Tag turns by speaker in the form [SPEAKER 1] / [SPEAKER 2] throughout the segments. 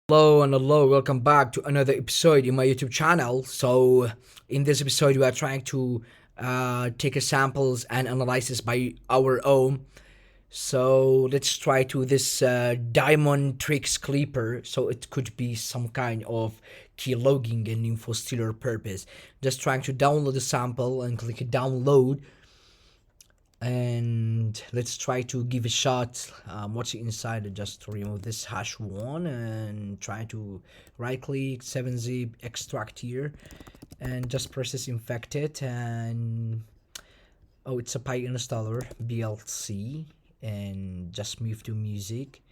[SPEAKER 1] Hello and hello, welcome back to another episode in my YouTube channel. So, in this episode, we are trying to take a samples and analyze this by our own. So, let's try to this diamond tricks clipper. So, it could be some kind of keylogging and info stealer purpose. Just trying to download the sample and click download, and let's try to give a shot. What's inside, just to remove this hash one and try to right click 7-zip extract here and just process infected. And oh, it's a pi installer blc, and just move to music.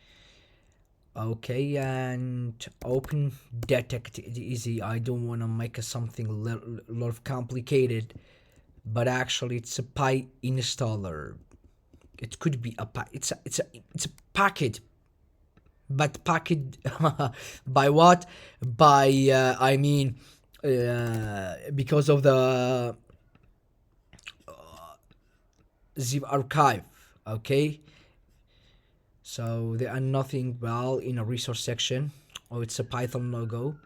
[SPEAKER 1] Okay, and open detect it easy. I don't want to make something a lot of complicated, but actually it's a pi installer. It could be a it's a packet, but packet by what? By because of the zip archive. Okay, so there are nothing well in a resource section. Oh, it's a Python logo.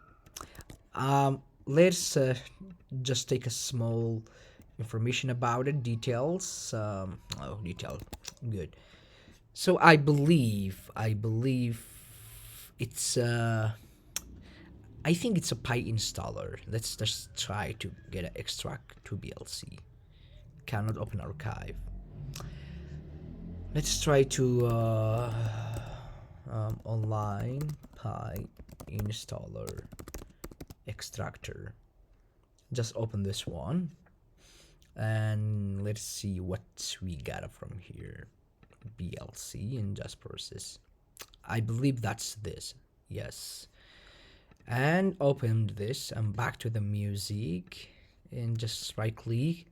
[SPEAKER 1] Let's just take a small information about it, details. Oh, detail, good. So I believe it's I think it's a Pi installer. Let's just try to get an extract to BLC. Cannot open archive. Let's try to online Pi installer extractor. Just open this one and let's see what we got from here. BLC and just process. I believe that's this. Yes. And open this and back to the music and just right click,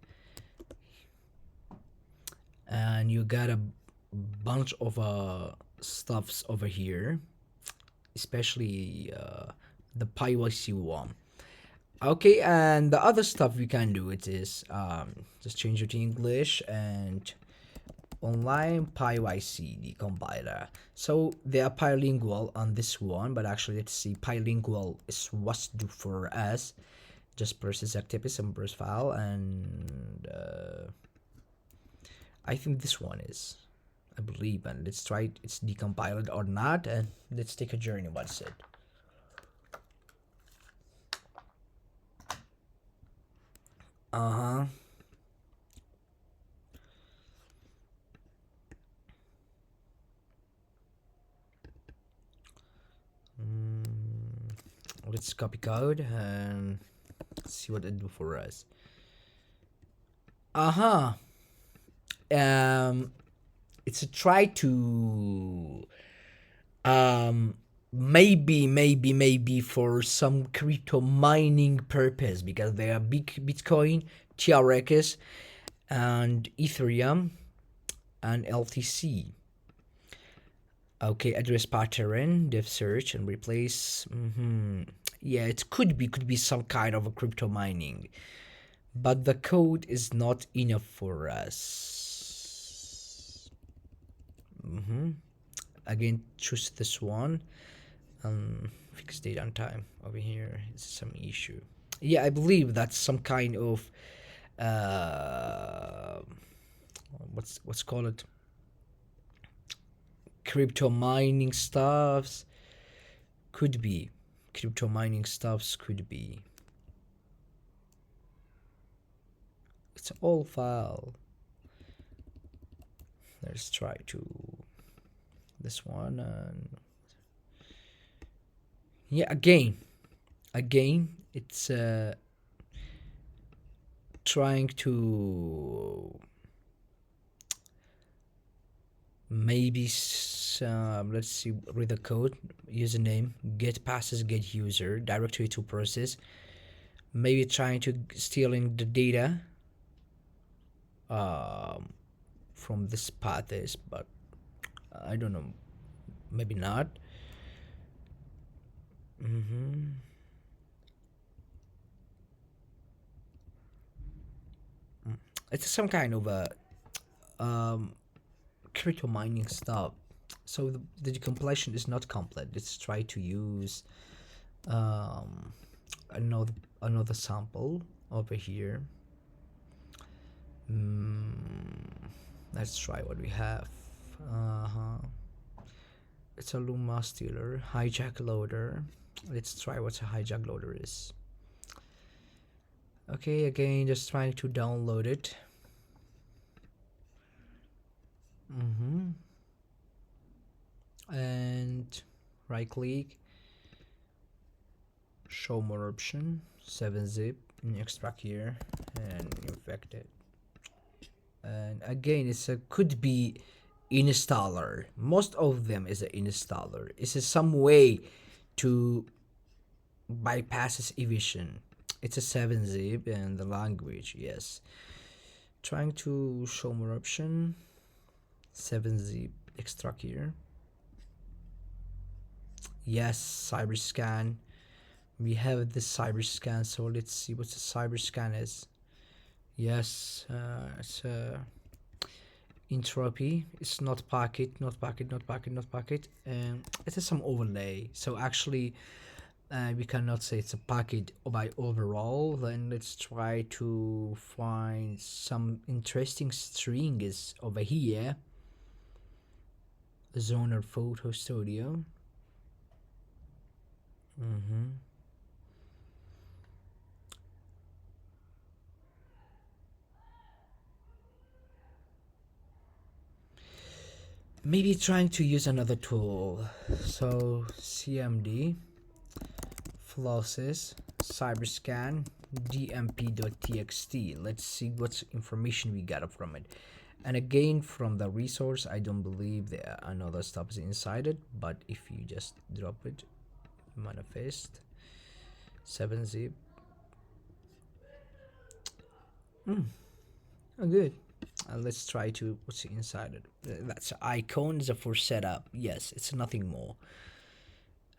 [SPEAKER 1] and you got a bunch of stuffs over here, especially the PyYC one. Okay, and the other stuff we can do it is just change it to English and online PyYC decompiler. So they are bilingual on this one, but actually let's see, bilingual is what's do for us. Just process activity and burst file, and I think this one is, I believe, and let's try it, it's decompiled or not, and let's take a journey. What's it? Uh-huh. Let's copy code and see what it do for us. Uh-huh. Um it's a try to maybe for some crypto mining purpose, because they are big Bitcoin, TRX, and Ethereum, and LTC. Okay, address pattern, dev search, and replace. Yeah, it could be some kind of a crypto mining, but the code is not enough for us. Again, choose this one. Fix date and time over here is some issue. Yeah, I believe that's some kind of uh, what's called it, crypto mining stuffs. Could be crypto mining stuffs. Could be. It's all file. Let's try to this one, and yeah, again it's trying to maybe let's see, read the code, username, get passes, get user, directory to process, maybe trying to stealing the data from this path is, but I don't know, maybe not. It's some kind of a crypto mining stuff. So the compilation is not complete. Let's try to use um, another sample over here. Let's try what we have. It's a Luma stealer hijack loader. Let's try what a hijack loader is. Okay, again, just trying to download it. And right click, show more option, 7-zip, and extract here and infect it. And again, it's a could be installer. Most of them is an installer. It's some way to bypass its evasion. It's a 7-zip and the language, yes. Trying to show more option, 7-zip, extract here. Yes, cyber scan. We have this cyber scan, so let's see what the cyber scan is. Yes, it's entropy. It's not packet, not packet, not packet, not packet, and it is some overlay. So actually, we cannot say it's a packet by overall. Then let's try to find some interesting strings over here. Zoner Photo Studio. Maybe trying to use another tool. So CMD, Flosses, Cyberscan, dmp.txt. Let's see what information we got from it. And again, from the resource, I don't believe there are another stuff is inside it, but if you just drop it, manifest, 7-zip. Oh, good. Let's try to what's inside it. That's icons for setup. Yes, it's nothing more.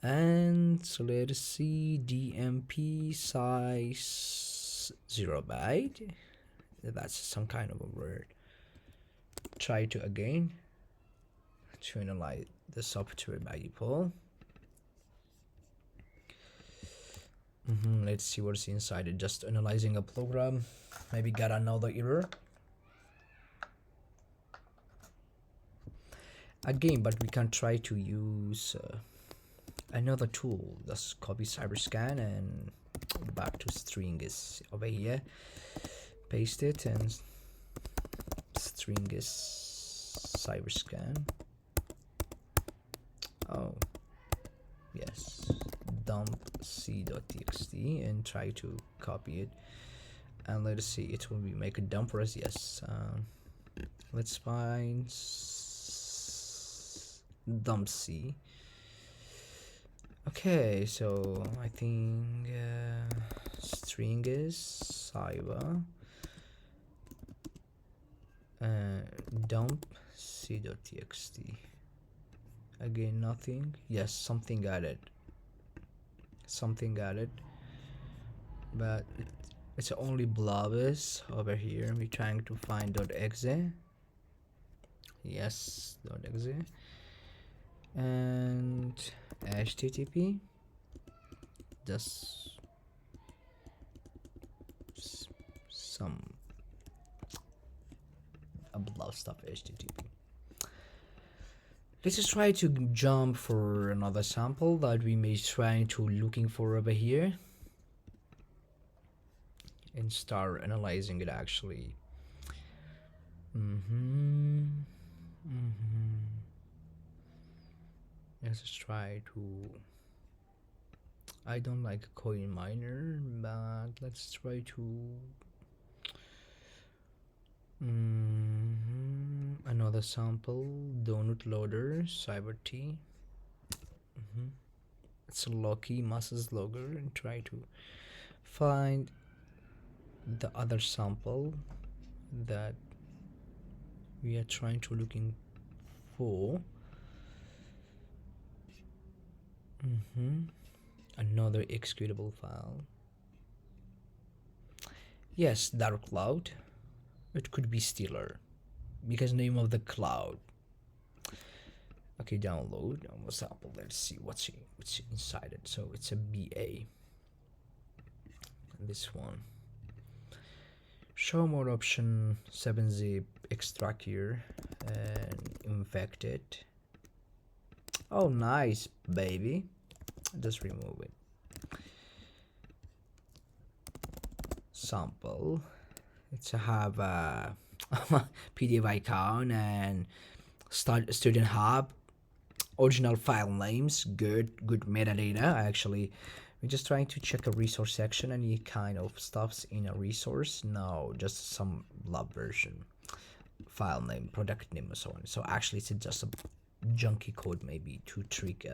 [SPEAKER 1] And so let's see, DMP size 0 byte. That's some kind of a word. Try to again to analyze the software by default. Let's see what's inside it. Just analyzing a program. Maybe got another error. Again, but we can try to use another tool. Just copy cyberscan and back to string is over here. Paste it and string is cyberscan. Oh, yes, dump c.txt and try to copy it. And let's see, it will be make a dump for us. Yes, let's find dump c. Okay, so I think string is cyber dump c.txt. Again, nothing. Yes, something got it. Something got it, but it's only blobs over here. We're trying to find .exe. Yes, .exe and HTTP. Just some a blob stuff HTTP. Let's just try to jump for another sample that we may try to looking for over here and start analyzing it actually. Let's just try to. I don't like coin miner, but let's try to. Another sample, donut loader, cyber T. It's a Loki masses logger and try to find the other sample that we are trying to looking for. Another executable file. Yes, dark cloud. It could be stealer because name of the cloud. Okay, download sample. Let's see what's inside it. So it's a BA. This one. Show more option 7-zip extract here and infect it. Oh, nice, baby. Just remove it. Sample. It's have a PDF icon and student hub. Original file names, good metadata. Actually, we're just trying to check a resource section. Any kind of stuffs in a resource? No, just some lab version, file name, product name, and so on. So actually, it's just a junky code maybe to trick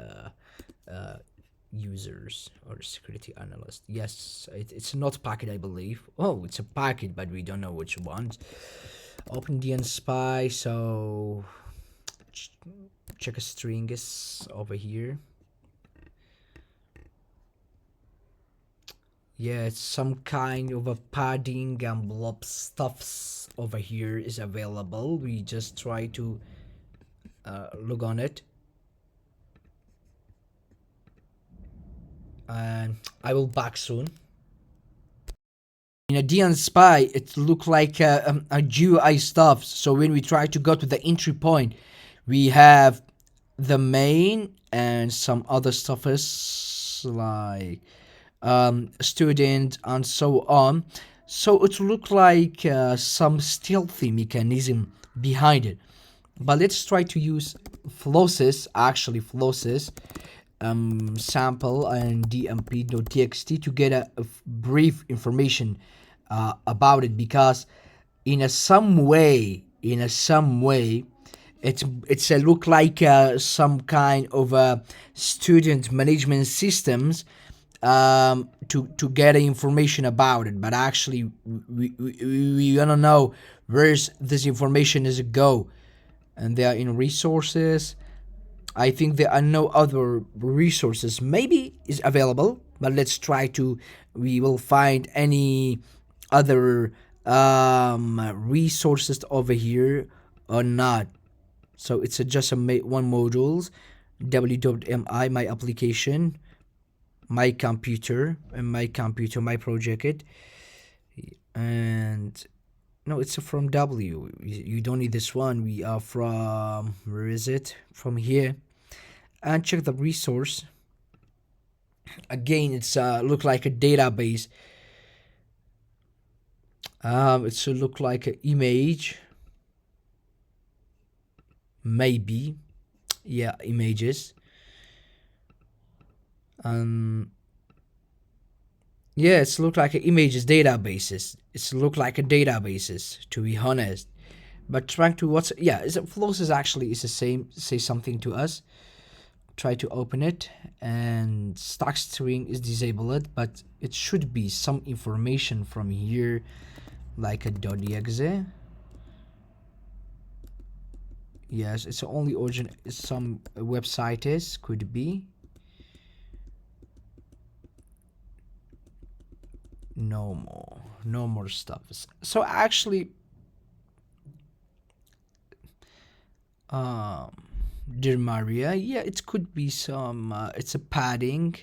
[SPEAKER 1] users or security analyst. Yes, it's not packet, I believe. Oh, it's a packet, but we don't know which ones. Open DNSpy. So check a string is over here. Yeah, it's some kind of a padding and blob stuffs over here is available. We just try to log on it, and I will back soon. In a DNSpy, it looked like a GUI stuff. So when we try to go to the entry point, we have the main and some other stuff is like student and so on. So it looked like some stealthy mechanism behind it. But let's try to use flosses, actually flosses, sample and dmp.txt to get a brief information about it, because in a some way it's a look like some kind of student management systems to get information about it. But actually we want to know where's this information is go, and they are in resources. I think there are no other resources maybe is available, but let's try to, we will find any other resources over here or not. So it's just a one modules, w.mi, my application, my computer, my project, and no, it's from W. You don't need this one. We are from, where is it? From here. And check the resource. Again, it's look like a database. It's look like an image. Maybe. Yeah, images. Yeah, it's look like images databases. It's look like a databases, to be honest. But trying to what's, yeah, is it flows is actually is the same. Say something to us. Try to open it, and stock string is disabled, but it should be some information from here, like a .exe. Yes, it's only origin. Some website is could be. No more stuff. So actually, dear Maria, yeah, it could be some. It's a padding,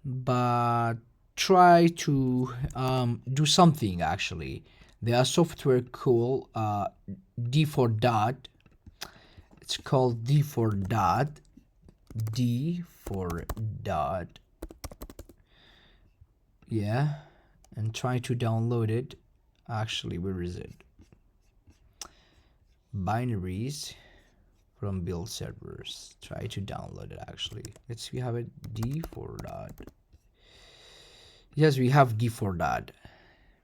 [SPEAKER 1] but try to do something. Actually, there are software called D4 dot. It's called D4 dot. D4 dot. Yeah, and try to download it. Actually, where is it? Binaries from build servers. Try to download it. Actually, let's we have it D4 dot. Yes, we have D4 dot.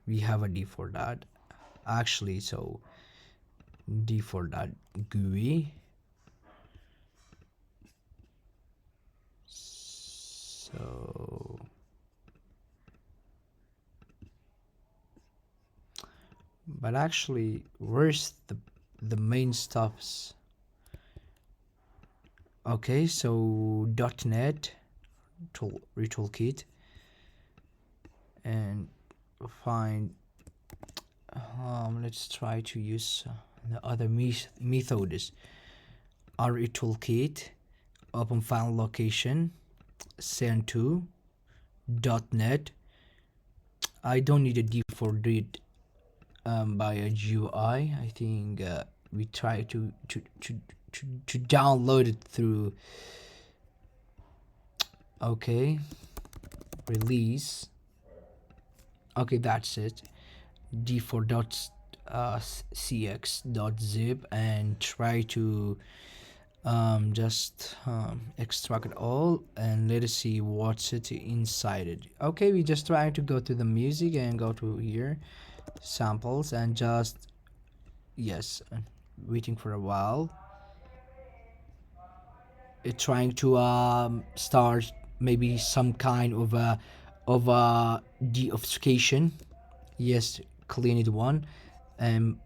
[SPEAKER 1] We have a D4 dot. Actually, so D4 dot GUI. So but actually, where's the main stuffs? Okay, so .NET toolkit, and find. Let's try to use the other methods. RE toolkit, open file location, send to .NET. I don't need a default read by a GUI. I think we try to download it through. Okay, release. Okay, that's it. d4.cx.zip and try to just extract it all, and let us see what's it inside it. Okay, we just try to go to the music and go to here, samples, and just yes, waiting for a while. It's trying to start maybe some kind of a deobfuscation. Yes, clean it one, and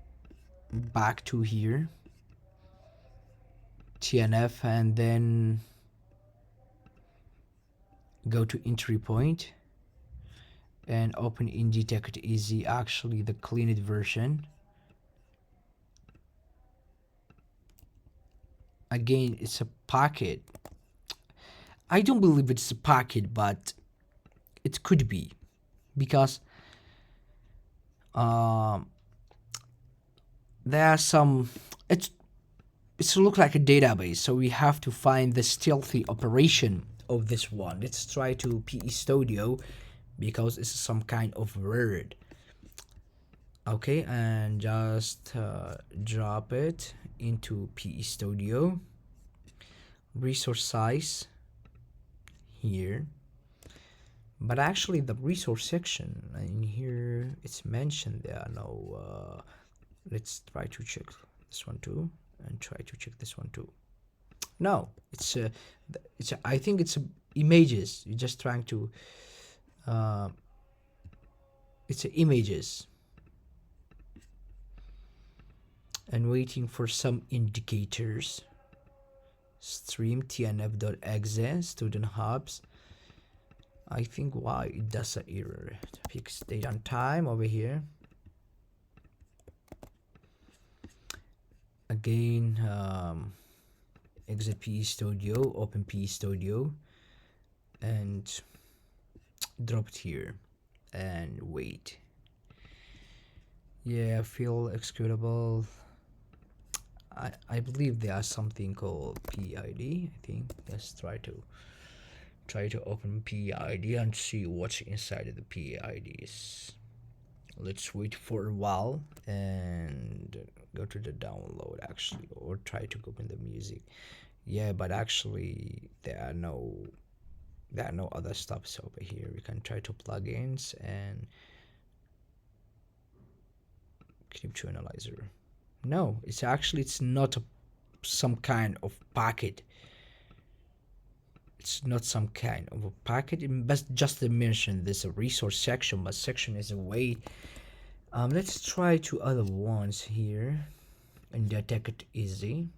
[SPEAKER 1] back to here, TNF, and then go to entry point and open in detect easy, actually the cleaned version. Again, it's a packet. I don't believe it's a packet, but it could be, because there are some, it's look like a database, so we have to find the stealthy operation of this one. Let's try to PE Studio, because it's some kind of word. Okay, and just drop it into PE Studio. Resource size here, but actually the resource section in here, it's mentioned there are no let's try to check this one too, and try to check this one too. No, it's I think it's images. You're just trying to it's images, and waiting for some indicators. Stream tnf.exe student hubs. I think why it does an error. Fix date and time over here. Again, exit PE Studio, open PE Studio, and drop it here and wait. Yeah, feel executable. I believe there's something called PID. I think let's try to open PID and see what's inside of the PIDs. Let's wait for a while and go to the download actually, or try to open the music. Yeah, but actually there are no other stuffs over here. We can try to plugins and crypto analyzer. No, it's not some kind of packet. It's not some kind of a packet. It just mention there's a resource section, but section is away. Let's try two other ones here and detect it easy,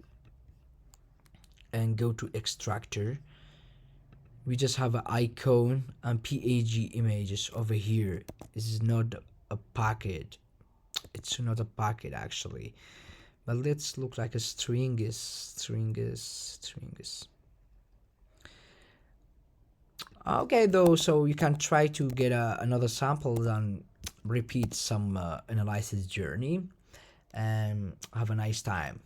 [SPEAKER 1] and go to extractor. We just have an icon and PAG images over here. This is not a packet. It's not a packet actually, but let's look like a string is. Okay though, so you can try to get another sample and repeat some analysis journey, and have a nice time.